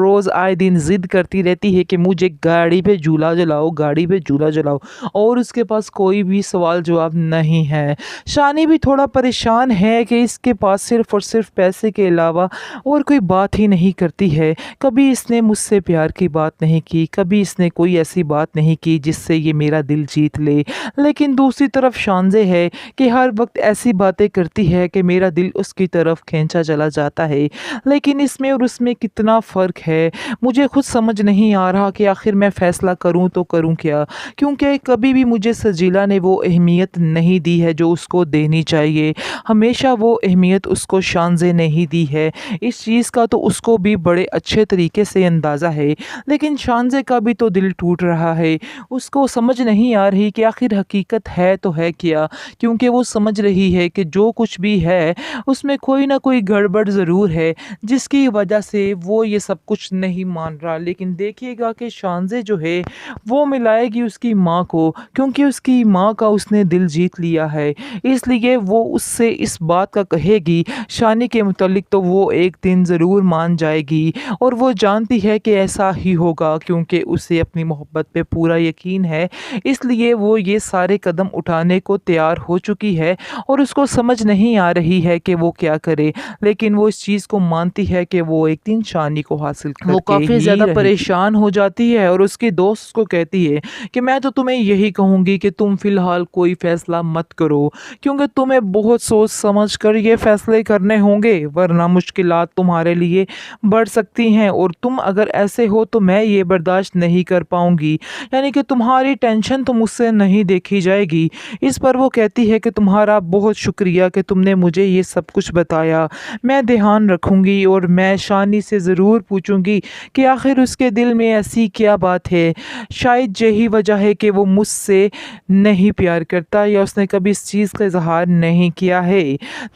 روز آئے دن ضد کرتی رہتی ہے کہ مجھے گاڑی پہ جھولا جلاؤ، گاڑی پہ جھولا جلاؤ، اور اس کے پاس کوئی بھی سوال جواب نہیں ہے۔ شانی بھی تھوڑا پریشان ہے کہ اس کے پاس صرف اور صرف پیسے کے علاوہ اور کوئی بات ہی نہیں کرتی ہے۔ کبھی اس نے مجھ سے پیار کی بات نہیں کی، کبھی اس نے کوئی ایسی بات نہیں کی جس سے یہ میرا دل جیت لے، لیکن دوسری طرف شانزے ہے کہ ہر وقت ایسی باتیں کرتی ہے کہ میرا دل اس کی طرف کھینچا چلا جاتا ہے۔ لیکن اس میں اور اس میں کتنا فرق ہے، مجھے خود سمجھ نہیں آ رہا کہ آخر میں فیصلہ کروں تو کروں کیا، کیونکہ کبھی بھی مجھے سجیلا نے وہ اہمیت نہیں دی ہے جو اس کو دینی چاہیے۔ ہمیشہ وہ اہمیت اس کو شانزے نے ہی دی ہے۔ اس چیز کا تو اس کو بھی بڑے اچھے طریقے سے اندازہ ہے، لیکن شانزے کا بھی تو دل ٹوٹ رہا ہے۔ اس کو سمجھ نہیں آ رہی کہ آخر حقیقت ہے تو ہے کیا، کیونکہ وہ سمجھ رہی ہے کہ جو کچھ بھی ہے اس میں کوئی نہ کوئی گڑبڑ ضرور ہے جس کی وجہ سے وہ یہ سب کچھ نہیں مان رہا۔ لیکن دیکھیے گا کہ شانزے جو ہے وہ ملائے گی اس کی ماں کو، کیونکہ اس کی ماں کا اس نے دل جیت لیا ہے، اس لیے وہ اس سے اس بات کا کہے گی شانی کے متعلق تو وہ ایک دن ضرور مان جائے گی، اور وہ جانتی ہے کہ ایسا ہی ہوگا کیونکہ اسے اپنی محبت پہ پورا یقین ہے، اس لیے وہ یہ سارے قدم اٹھانے کو تیار ہو چکی ہے، اور اس کو سمجھ نہیں آ رہی ہے کہ وہ کیا کرے، لیکن وہ اس چیز کو مانتی ہے کہ وہ ایک دن شانی کو حاصل کر وہ کے کافی ہی زیادہ رہے گی۔ پریشان ہو جاتی ہے اور اس کی دوست کو کہتی ہے کہ میں تو تمہیں یہی کہوں گی کہ تم فی الحال کوئی فیصلہ مت کرو، کیونکہ تمہیں بہت سوچ سمجھ کر یہ فیصلے کرنے ہوں گے، ورنہ مشکلات تمہارے لیے بڑھ سکتی ہیں، اور تم اگر ایسے ہو تو میں یہ برداشت نہیں کر پاؤں گی، یعنی کہ تمہاری ٹینشن تو مجھ سے نہیں دیکھی جائے گی۔ اس پر وہ کہتی ہے کہ تمہارا بہت شکریہ کہ تم نے مجھے یہ سب کچھ بتایا، میں دھیان رکھوں گی، اور میں شانی سے ضرور پوچھوں گی کہ آخر اس کے دل میں ایسی کیا بات ہے، شاید یہی وجہ ہے کہ وہ مجھ سے نہیں پیار کرتا، یا اس نے کبھی اس چیز کا اظہار نہیں کیا ہے۔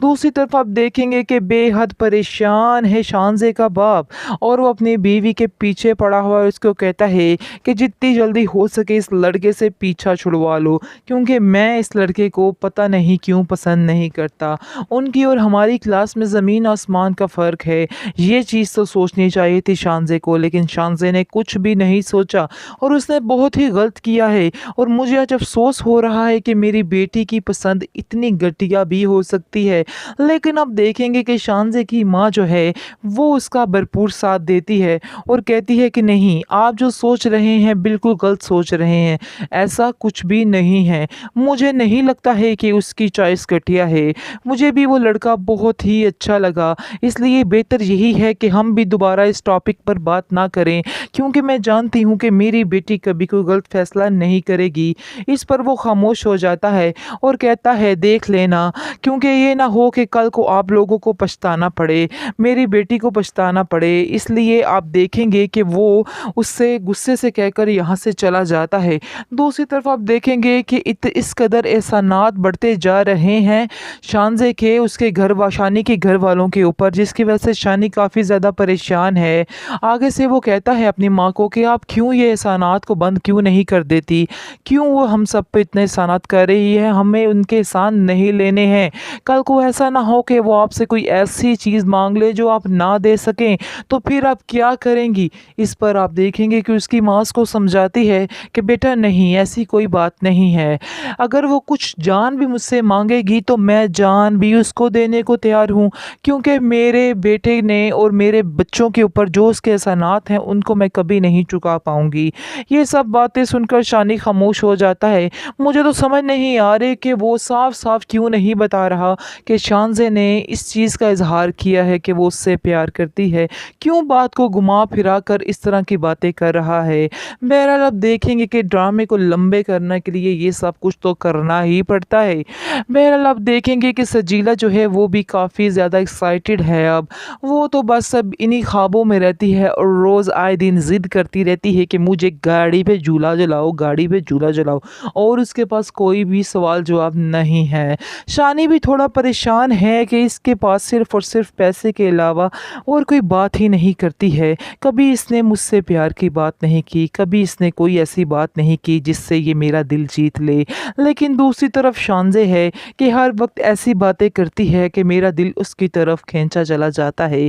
دوسری طرف آپ دیکھیں گے کہ بے حد پریشان ہے شانزے کا باپ، اور وہ اپنی بیوی کے پیچھے پڑا ہوا ہے، اس کو کہتا ہے کہ جتنی جلدی ہو سکے اس لڑکے سے پیچھا چھڑوا لو، کیونکہ میں اس لڑکے کو پتہ نہیں کیوں پسند نہیں کرتا، ان کی اور ہماری کلاس میں زمین آسمان کا فرق ہے، یہ چیز تو سوچنی چاہیے تھی شانزے کو، لیکن شانزے نے کچھ بھی نہیں سوچا، اور اس نے بہت ہی غلط کیا ہے، اور مجھے آج افسوس ہو رہا ہے کہ میری بیٹی کی پسند اتنی گھٹیا بھی ہو سکتی ہے۔ لیکن اب دیکھیں گے کہ شانزے کی ماں جو ہے وہ اس کا بھرپور ساتھ دیتی ہے، اور کہتی ہے کہ نہیں، آپ جو سوچ رہے ہیں بالکل غلط سوچ رہے ہیں، ایسا کچھ بھی نہیں ہے، مجھے نہیں لگتا ہے کہ اس کی چوائس گھٹیا ہے، مجھے بھی وہ لڑکا بہت ہی اچھا لگا، اس لیے بہتر یہی ہے کہ ہم بھی دوبارہ اس ٹاپک پر بات نہ کریں، کیونکہ میں جانتی ہوں کہ میری بیٹی کبھی کوئی غلط فیصلہ نہیں کرے گی۔ اس پر وہ خاموش ہو جاتا ہے اور کہتا ہے دیکھ لینا، کیونکہ یہ نہ ہو کہ کل کو آپ لوگوں کو پچھتانا پڑے، میری بیٹی کو پچھتانا پڑے، اس لیے آپ دیکھیں گے کہ وہ اس سے غصے سے کہہ کر یہاں سے چلا جاتا ہے۔ دوسری طرف آپ دیکھیں گے کہ اس قدر احسانات بڑھتے جا رہے ہیں شانزے کے اس کے شانی کے گھر والوں کے اوپر، جس کی وجہ سے شانی کافی زیادہ پریشان ہے۔ آگے سے وہ کہتا ہے اپنی ماں کو کہ آپ کیوں یہ احسانات کو بند کیوں نہیں کر دیتی، کیوں وہ ہم سب پہ اتنے احسانات کر رہی ہے، ہمیں ان کے احسان نہیں لینے ہیں، کل کو ایسا نہ ہو کہ وہ آپ سے کوئی ایسی چیز مانگ لے جو آپ نہ دے سکیں، تو پھر آپ کیا کریں گی۔ اس پر آپ دیکھیں گے کہ اس کی ماں اس کو سمجھاتی ہے کہ بیٹا نہیں، ایسی کوئی بات نہیں ہے، اگر وہ کچھ جان بھی مجھ سے مانگے گی تو میں جان بھی اس کو دینے کو تیار ہوں، کیونکہ میرے بیٹے نے اور میرے بچوں کے اوپر جو اس کے احسانات ہیں ان کو میں کبھی نہیں چکا پاؤں گی۔ یہ سب باتیں سن کر شانی خاموش ہو جاتا ہے۔ مجھے تو سمجھ نہیں آ رہی کہ وہ صاف صاف کیوں نہیں بتا رہا کہ شانزے نے اس چیز کا اظہار کیا ہے کہ وہ اس سے پیار کرتی ہے، کیوں بات کو گھما پھرا کر اس طرح کی باتیں کر رہا ہے۔ بہرحال اب دیکھیں گے کہ ڈرامے کو لمبے کرنے کے لیے یہ سب کچھ تو کرنا ہی پڑتا ہے۔ بہرحال اب دیکھیں گے کہ سجیلا جو ہے وہ بھی کافی زیادہ ایکسائٹڈ ہے، اب وہ تو بس اب انہی خوابوں میں رہتی ہے اور روز آئے دن ضد کرتی رہتی ہے کہ مجھے گاڑی پہ جھولا جلاؤ، گاڑی پہ جھولا جلاؤ، اور اس کے پاس کوئی بھی سوال جواب نہیں ہے۔ شانی بھی تھوڑا پریشان ہے کہ اس کے پاس صرف اور صرف پیسے کے علاوہ اور کوئی بات ہی نہیں کرتی ہے، کبھی اس نے مجھ سے پیار کی بات نہیں کی، کبھی اس نے کوئی ایسی بات نہیں کی جس سے یہ میرا دل جیت لے، لیکن دوسری طرف شانزے ہے کہ ہر وقت ایسی باتیں کرتی ہے کہ میرا دل اس کی طرف کھینچا چلا جاتا ہے،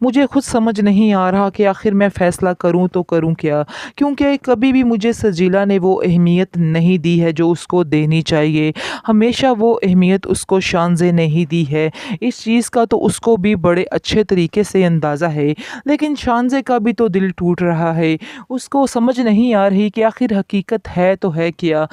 مجھے خود سمجھ نہیں آ رہا کہ آخر میں فیصلہ کروں تو کروں کیا، کیونکہ کبھی بھی مجھے سجیلا نے وہ اہمیت نہیں دی ہے جو اس کو دینی چاہیے۔ ہمیشہ وہ اہمیت اس کو شانزے نے ہی دی ہے۔ اس چیز کا تو اس کو بھی بڑے اچھے طریقے سے اندازہ ہے، لیکن شانزے کا بھی تو دل ٹوٹ رہا ہے۔ اس کو سمجھ نہیں آ رہی کہ آخر حقیقت ہے تو ہے کیا۔